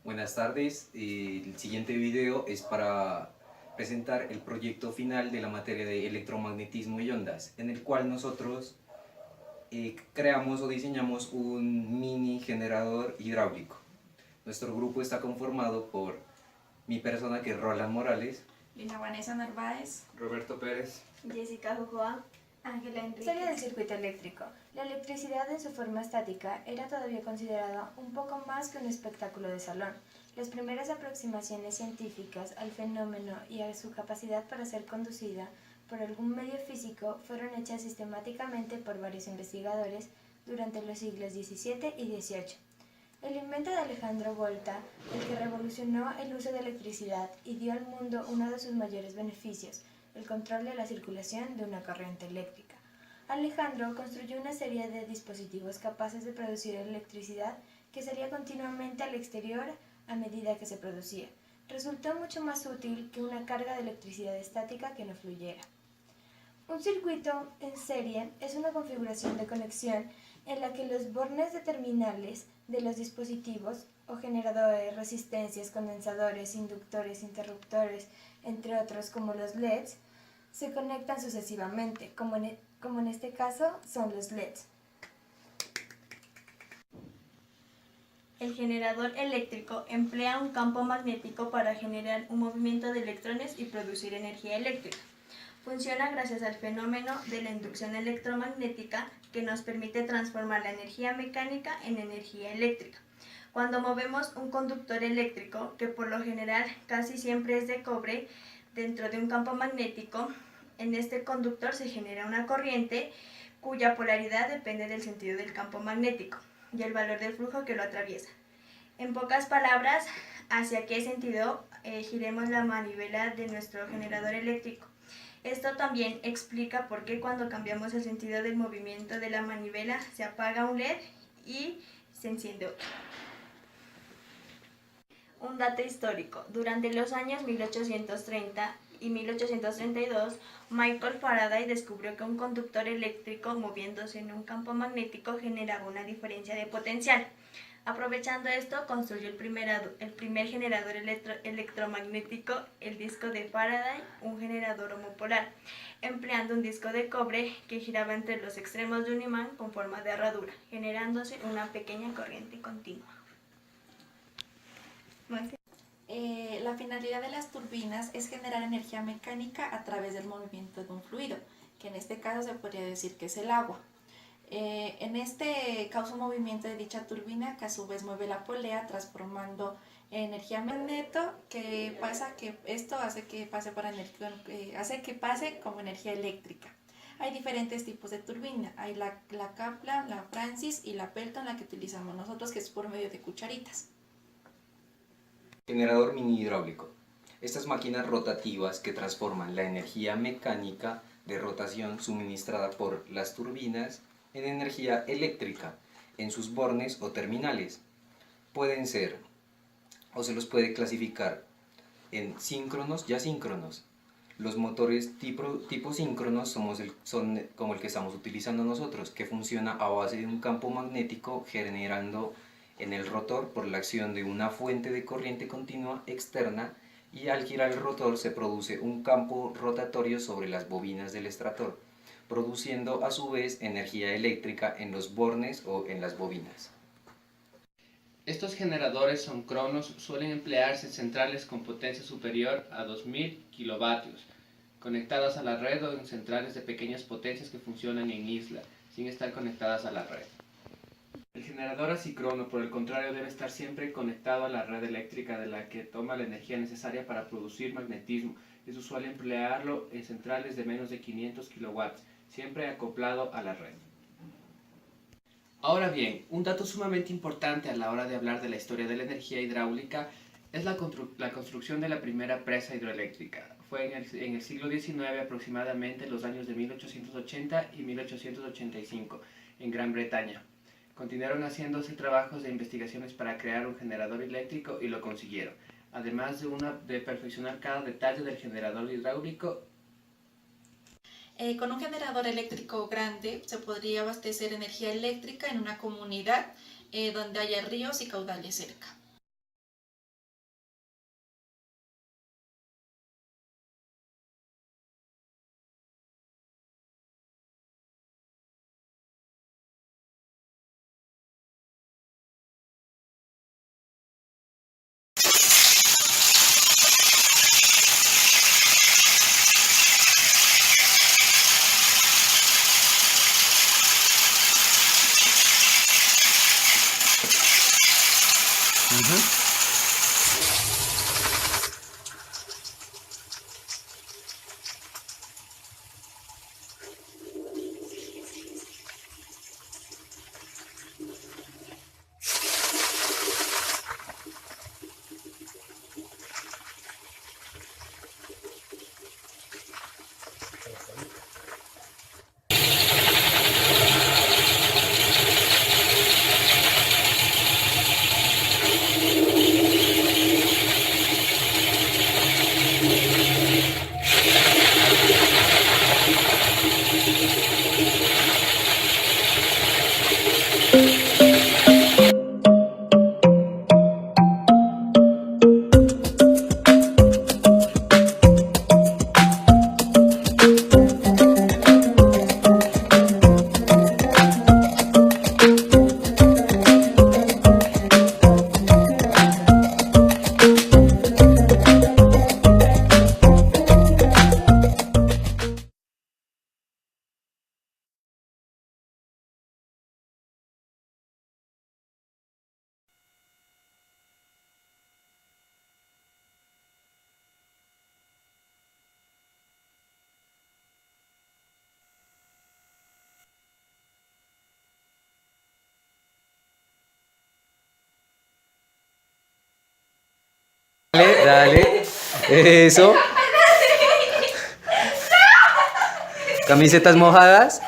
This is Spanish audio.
Buenas tardes, el siguiente video es para presentar el proyecto final de la materia de electromagnetismo y ondas, en el cual nosotros creamos o diseñamos un mini generador hidráulico. Nuestro grupo está conformado por mi persona, que es Roland Morales, Lina Vanessa Narváez, Roberto Pérez, Jessica Jojoa, Ángela Enrique. Historia del circuito eléctrico. La electricidad en su forma estática era todavía considerada un poco más que un espectáculo de salón. Las primeras aproximaciones científicas al fenómeno y a su capacidad para ser conducida por algún medio físico fueron hechas sistemáticamente por varios investigadores durante los siglos XVII y XVIII. El invento de Alejandro Volta, el que revolucionó el uso de electricidad y dio al mundo uno de sus mayores beneficios, el control de la circulación de una corriente eléctrica. Alejandro construyó una serie de dispositivos capaces de producir electricidad que salía continuamente al exterior a medida que se producía. Resultó mucho más útil que una carga de electricidad estática que no fluyera. Un circuito en serie es una configuración de conexión en la que los bornes de terminales de los dispositivos o generadores, resistencias, condensadores, inductores, interruptores, entre otros como los LEDs, se conectan sucesivamente, como en este caso son los LEDs. El generador eléctrico emplea un campo magnético para generar un movimiento de electrones y producir energía eléctrica. Funciona gracias al fenómeno de la inducción electromagnética que nos permite transformar la energía mecánica en energía eléctrica. Cuando movemos un conductor eléctrico, que por lo general casi siempre es de cobre, dentro de un campo magnético, en este conductor se genera una corriente cuya polaridad depende del sentido del campo magnético y el valor del flujo que lo atraviesa. En pocas palabras, hacia qué sentido giremos la manivela de nuestro generador eléctrico. Esto también explica por qué cuando cambiamos el sentido del movimiento de la manivela se apaga un LED y se enciende otro. Un dato histórico. Durante los años 1830 y 1832, Michael Faraday descubrió que un conductor eléctrico moviéndose en un campo magnético generaba una diferencia de potencial. Aprovechando esto, construyó el primer generador electromagnético, el disco de Faraday, un generador homopolar, empleando un disco de cobre que giraba entre los extremos de un imán con forma de herradura, generándose una pequeña corriente continua. La finalidad de las turbinas es generar energía mecánica a través del movimiento de un fluido, que en este caso se podría decir que es el agua. En este causa un movimiento de dicha turbina que a su vez mueve la polea transformando energía magneto que esto hace que pase como energía eléctrica. Hay diferentes tipos de turbina, hay la Kaplan, la Francis y la Pelton, la que utilizamos nosotros, que es por medio de cucharitas. generador mini hidráulico. Estas máquinas rotativas que transforman la energía mecánica de rotación suministrada por las turbinas en energía eléctrica en sus bornes o terminales. Pueden ser, o se los puede clasificar en síncronos y asíncronos. Los motores tipo síncronos son como el que estamos utilizando nosotros, que funciona a base de un campo magnético generando en el rotor por la acción de una fuente de corriente continua externa, y al girar el rotor se produce un campo rotatorio sobre las bobinas del estator, produciendo a su vez energía eléctrica en los bornes o en las bobinas. Estos generadores son cronos, suelen emplearse en centrales con potencia superior a 2000 kilovatios, conectadas a la red o en centrales de pequeñas potencias que funcionan en isla, sin estar conectadas a la red. El generador asíncrono, por el contrario, debe estar siempre conectado a la red eléctrica de la que toma la energía necesaria para producir magnetismo. Es usual emplearlo en centrales de menos de 500 kilowatts, siempre acoplado a la red. Ahora bien, un dato sumamente importante a la hora de hablar de la historia de la energía hidráulica es la construcción de la primera presa hidroeléctrica. Fue en el siglo XIX, aproximadamente en los años de 1880 y 1885, en Gran Bretaña. Continuaron haciéndose trabajos de investigaciones para crear un generador eléctrico y lo consiguieron, además de perfeccionar cada detalle del generador hidráulico. Con un generador eléctrico grande se podría abastecer energía eléctrica en una comunidad donde haya ríos y caudales cerca. Dale, dale. Eso. ¿Camisetas mojadas?